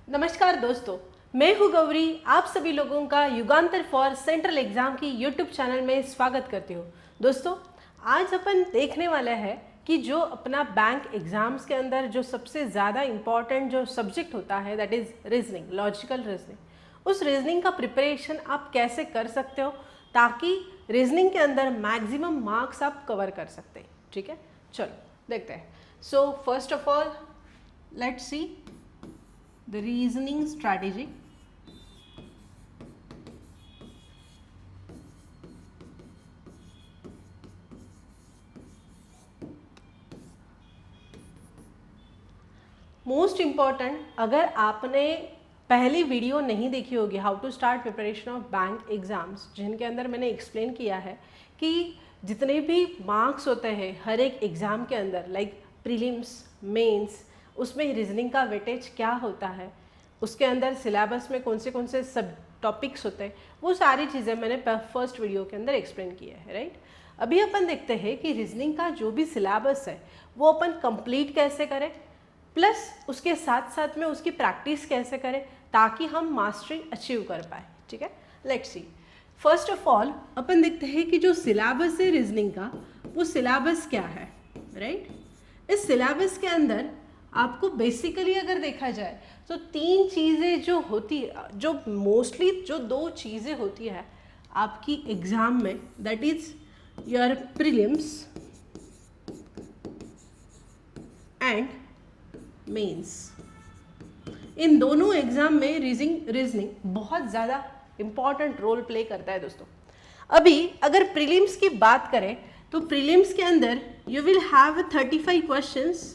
नमस्कार दोस्तों, मैं हूं गौरी। आप सभी लोगों का युगांतर फॉर सेंट्रल एग्जाम की यूट्यूब चैनल में स्वागत करती हूं। दोस्तों, आज अपन देखने वाले हैं कि जो अपना बैंक एग्जाम्स के अंदर जो सबसे ज़्यादा इम्पॉर्टेंट जो सब्जेक्ट होता है that is reasoning, logical reasoning. उस रीजनिंग का प्रिपरेशन आप कैसे कर सकते हो ताकि रीजनिंग के अंदर मैक्सिमम मार्क्स आप कवर कर सकते हैं। ठीक है, चलो देखते हैं। So first of all let's see the reasoning strategy. Most important, अगर आपने पहली वीडियो नहीं देखी होगी how to start preparation of bank exams, जिनके अंदर मैंने एक्सप्लेन किया है कि जितने भी मार्क्स होते हैं हर एक एग्ज़ाम के अंदर, लाइक प्रीलिम्स, मेंस, उसमें रीजनिंग का वेटेज क्या होता है, उसके अंदर सिलेबस में कौन से सब टॉपिक्स होते हैं, वो सारी चीज़ें मैंने फर्स्ट वीडियो के अंदर एक्सप्लेन किया है। राइट, अभी अपन देखते हैं कि रीजनिंग का जो भी सिलेबस है वो अपन कंप्लीट कैसे करें, प्लस उसके साथ साथ में उसकी प्रैक्टिस कैसे करें ताकि हम मास्टरी अचीव कर पाए। ठीक है, let's see. First of all अपन देखते हैं कि जो सिलेबस है रीजनिंग का, वो सिलेबस क्या है। राइट, इस सिलेबस के अंदर आपको बेसिकली अगर देखा जाए तो तीन चीज़ें जो होती है, जो मोस्टली जो दो चीज़ें होती है आपकी एग्ज़ाम में, that is your prelims and mains. इन दोनों एग्ज़ाम में रीजनिंग बहुत ज़्यादा इम्पॉर्टेंट रोल प्ले करता है दोस्तों। अभी अगर प्रीलिम्स की बात करें तो प्रीलिम्स के अंदर you will have 35 questions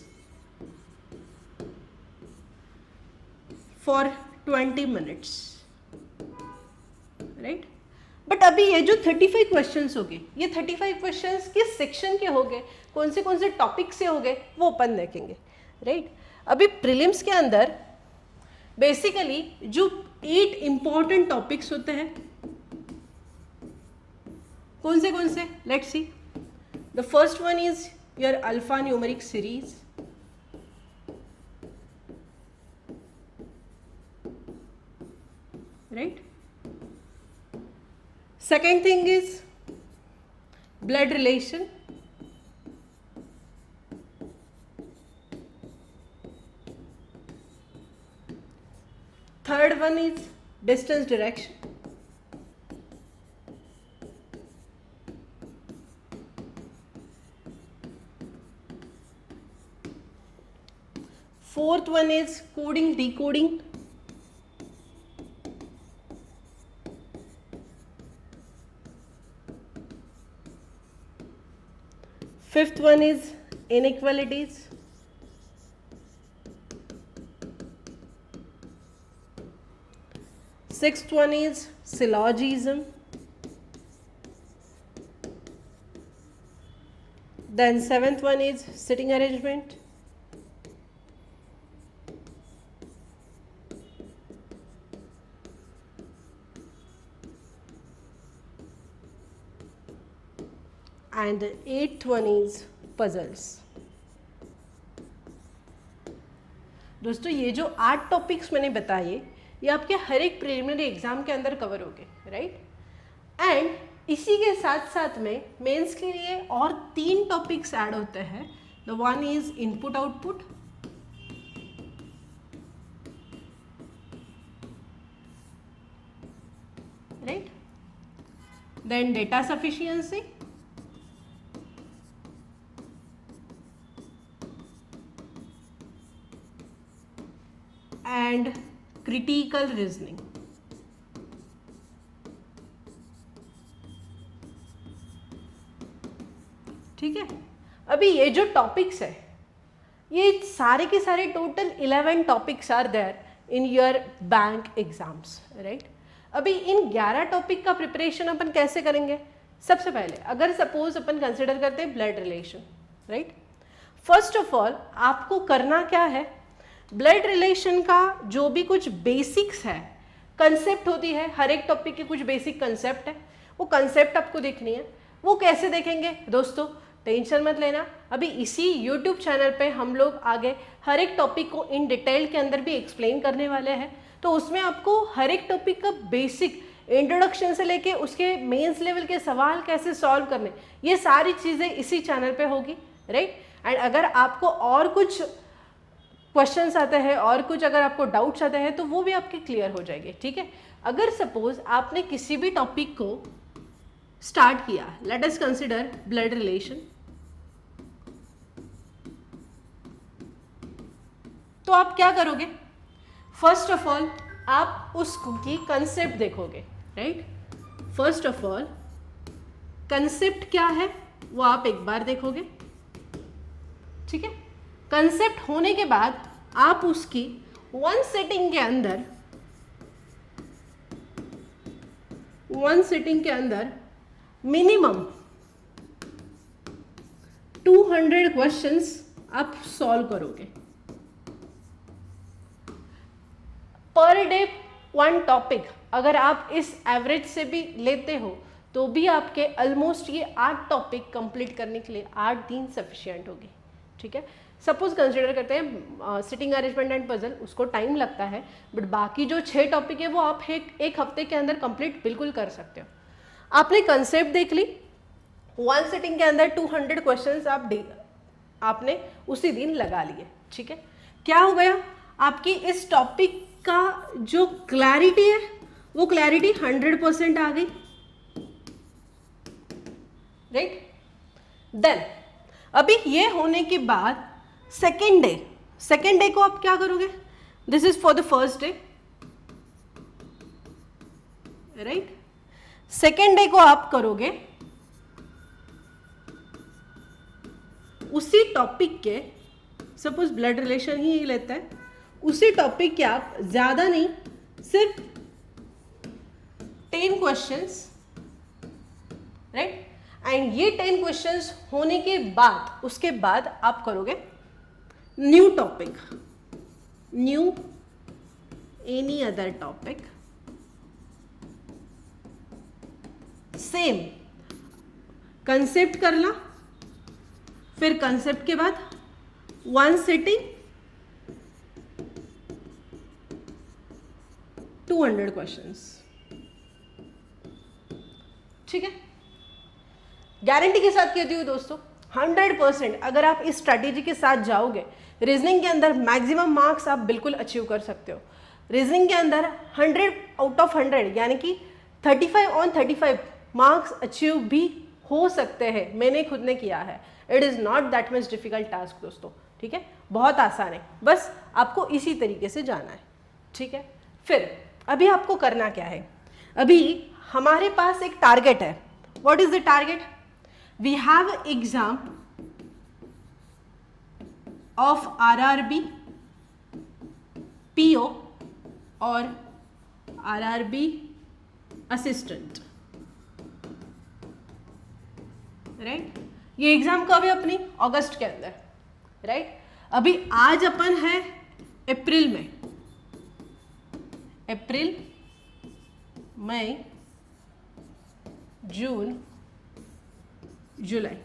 for 20 minutes. Right, but अभी ये जो 35 क्वेश्चंस हो गए, ये 35 क्वेश्चंस किस सेक्शन के हो गए, कौन से टॉपिक से हो गए, वो अपन देखेंगे। राइट, अभी प्रीलिम्स के अंदर बेसिकली जो 8 इंपॉर्टेंट टॉपिक्स होते हैं, कौन से let's see. The first one is your alpha numeric series, right? Second thing is blood relation. Third one is distance direction. Fourth one is coding, decoding. Fifth one is inequalities. Sixth one is syllogism. Then seventh one is sitting arrangement. And the eighth one is puzzles. दोस्तों, ये जो 8 topics मैंने बताए ये आपके हर एक preliminary exam के अंदर कवर हो गए। राइट, एंड इसी के साथ साथ में मेंस के लिए और 3 टॉपिक्स ऐड होते हैं। The one is input output, right, then data sufficiency, and critical reasoning. ठीक है, अभी ये जो टॉपिक्स है ये सारे के सारे total 11 topics are there in your bank exams. Right, अभी इन 11 टॉपिक का प्रिपरेशन अपन कैसे करेंगे। सबसे पहले अगर सपोज अपन कंसिडर करते हैं blood relation. Right, first of all आपको करना क्या है, ब्लड रिलेशन का जो भी कुछ बेसिक्स है, कंसेप्ट होती है, हर एक टॉपिक की कुछ बेसिक कंसेप्ट है, वो कंसेप्ट आपको देखनी है। वो कैसे देखेंगे दोस्तों, टेंशन मत लेना, अभी इसी यूट्यूब चैनल पे हम लोग आगे हर एक टॉपिक को इन डिटेल के अंदर भी एक्सप्लेन करने वाले हैं। तो उसमें आपको हर एक टॉपिक का बेसिक इंट्रोडक्शन से लेके उसके मेंस लेवल के सवाल कैसे सॉल्व करने, ये सारी चीज़ें इसी चैनल पे होगी, राइट। एंड अगर आपको और कुछ क्वेश्चंस आते हैं और कुछ अगर आपको डाउट्स आते हैं तो वो भी आपके क्लियर हो जाएंगे, ठीक है। अगर सपोज आपने किसी भी टॉपिक को स्टार्ट किया, let us consider blood relation, तो आप क्या करोगे, फर्स्ट ऑफ ऑल आप उसकी कंसेप्ट देखोगे, right. First of all concept क्या है वो आप एक बार देखोगे, ठीक है। कंसेप्ट होने के बाद आप उसकी वन सिटिंग के अंदर मिनिमम 200 क्वेश्चंस आप सॉल्व करोगे पर डे, वन टॉपिक। अगर आप इस एवरेज से भी लेते हो तो भी आपके ऑलमोस्ट ये 8 टॉपिक कंप्लीट करने के लिए 8 दिन सफिशिएंट होगी, ठीक है। सपोज कंसिडर करते हैं सिटिंग अरेंजमेंट एंड पजल, उसको टाइम लगता है, बट बाकी जो 6 टॉपिक है वो आप एक हफ्ते के अंदर कंप्लीट बिल्कुल कर सकते हो। आपने कंसेप्ट देख ली, वन सिटिंग के अंदर 200 क्वेश्चंस आपने उसी दिन लगा लिए, ठीक है। क्या हो गया, आपकी इस टॉपिक का जो क्लैरिटी है वो क्लैरिटी 100% आ गई, राइट। देन अभी ये होने के बाद सेकेंड डे को आप क्या करोगे, this is for the first day, right. Second day को आप करोगे उसी टॉपिक के, सपोज ब्लड रिलेशन ही लेता है, उसी टॉपिक के आप ज्यादा नहीं सिर्फ 10 क्वेश्चंस, राइट। एंड ये 10 क्वेश्चंस होने के बाद उसके बाद आप करोगे new topic, new any other topic, same concept करना, फिर कंसेप्ट के बाद वन सिटिंग 200 क्वेश्चंस, ठीक है। गारंटी के साथ कहती हूँ दोस्तों 100%, अगर आप इस स्ट्रैटेजी के साथ जाओगे रीजनिंग के अंदर मैक्सिमम मार्क्स आप बिल्कुल अचीव कर सकते हो। रीजनिंग के अंदर 100 आउट ऑफ 100 यानी कि 35 on 35 मार्क्स अचीव भी हो सकते हैं, मैंने खुद ने किया है। It is not that much difficult task दोस्तों, ठीक है, बहुत आसान है, बस आपको इसी तरीके से जाना है, ठीक है। फिर अभी आपको करना क्या है, अभी हमारे पास एक टारगेट है। What is the target, we have exam of RRB, PO और आरआरबी असिस्टेंट, राइट। ये एग्जाम कब है अपनी, अगस्त के अंदर, राइट। अभी आज अपन है अप्रैल में, अप्रैल, मई, जून, जुलाई,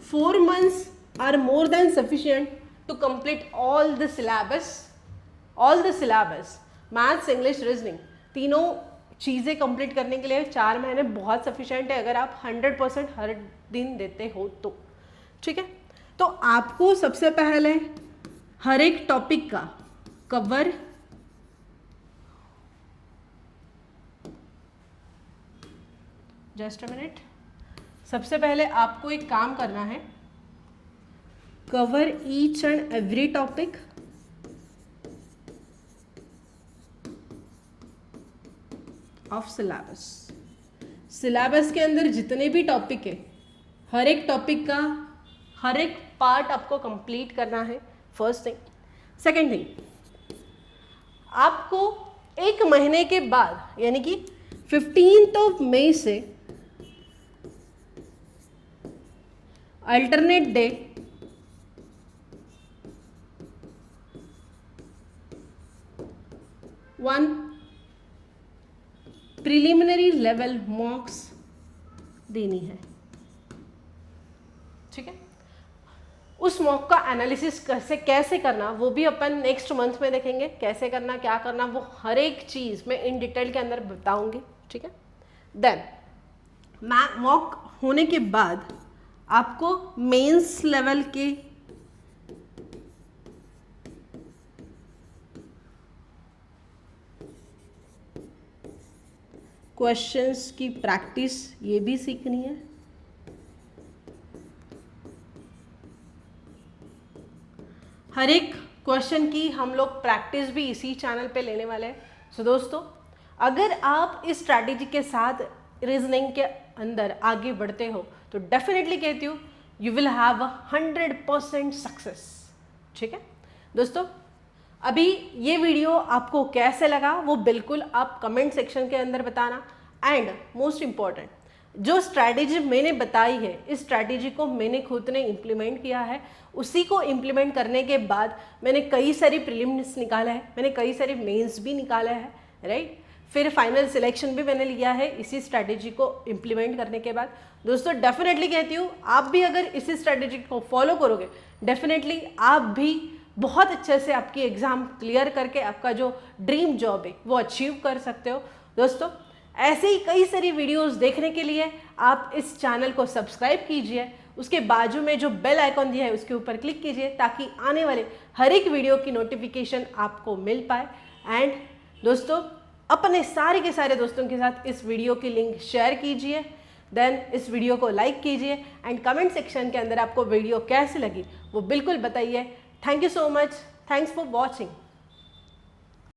4 months are more than sufficient to complete all the syllabus, maths, English, reasoning, तीनों चीज़ें कंप्लीट करने के लिए 4 महीने बहुत सफिशिएंट है, अगर आप 100% हर दिन देते हो तो, ठीक है। तो आपको सबसे पहले हर एक टॉपिक का कवर, जस्ट अ मिनट, सबसे पहले आपको एक काम करना है, cover each and every topic of syllabus. Syllabus के अंदर जितने भी टॉपिक है, हर एक टॉपिक का हर एक पार्ट आपको कंप्लीट करना है, फर्स्ट थिंग। सेकेंड थिंग, आपको 1 महीने के बाद यानी कि 15 मई से alternate day one preliminary level मॉक्स देनी है, उस मॉक का एनालिसिस कैसे करना वो भी अपन नेक्स्ट मंथ में देखेंगे, कैसे करना क्या करना वो हर एक चीज़ मैं इन डिटेल के अंदर बताऊंगी, ठीक है। देन मॉक होने के बाद आपको मेंस लेवल के क्वेश्चंस की प्रैक्टिस ये भी सीखनी है। हर एक क्वेश्चन की हम लोग प्रैक्टिस भी इसी चैनल पे लेने वाले हैं। सो दोस्तों, अगर आप इस स्ट्रैटेजी के साथ रीजनिंग के अंदर आगे बढ़ते हो तो डेफिनेटली कहती हूँ यू विल हैव 100% सक्सेस, ठीक है दोस्तों। अभी ये वीडियो आपको कैसे लगा वो बिल्कुल आप कमेंट सेक्शन के अंदर बताना। एंड मोस्ट इम्पॉर्टेंट, जो स्ट्रैटेजी मैंने बताई है इस स्ट्रैटेजी को मैंने खुद ने इम्प्लीमेंट किया है। उसी को इम्प्लीमेंट करने के बाद मैंने कई सारी प्रीलिम्स निकाला है, मैंने कई सारे मेंस भी निकाले हैं, राइट। फिर फाइनल सिलेक्शन भी मैंने लिया है इसी स्ट्रैटेजी को इम्प्लीमेंट करने के बाद। दोस्तों डेफिनेटली कहती हूँ आप भी अगर इसी स्ट्रैटेजी को फॉलो करोगे डेफिनेटली आप भी बहुत अच्छे से आपकी एग्ज़ाम क्लियर करके आपका जो ड्रीम जॉब है वो अचीव कर सकते हो। दोस्तों ऐसे ही कई सारी वीडियोस देखने के लिए आप इस चैनल को सब्सक्राइब कीजिए, उसके बाजू में जो बेल आइकॉन दिया है उसके ऊपर क्लिक कीजिए ताकि आने वाले हर एक वीडियो की नोटिफिकेशन आपको मिल पाए। एंड दोस्तों अपने सारे के सारे दोस्तों के साथ इस वीडियो की लिंक शेयर कीजिए, देन इस वीडियो को लाइक कीजिए एंड कमेंट सेक्शन के अंदर आपको वीडियो कैसी लगी वो बिल्कुल बताइए। Thank you so much, thanks for watching.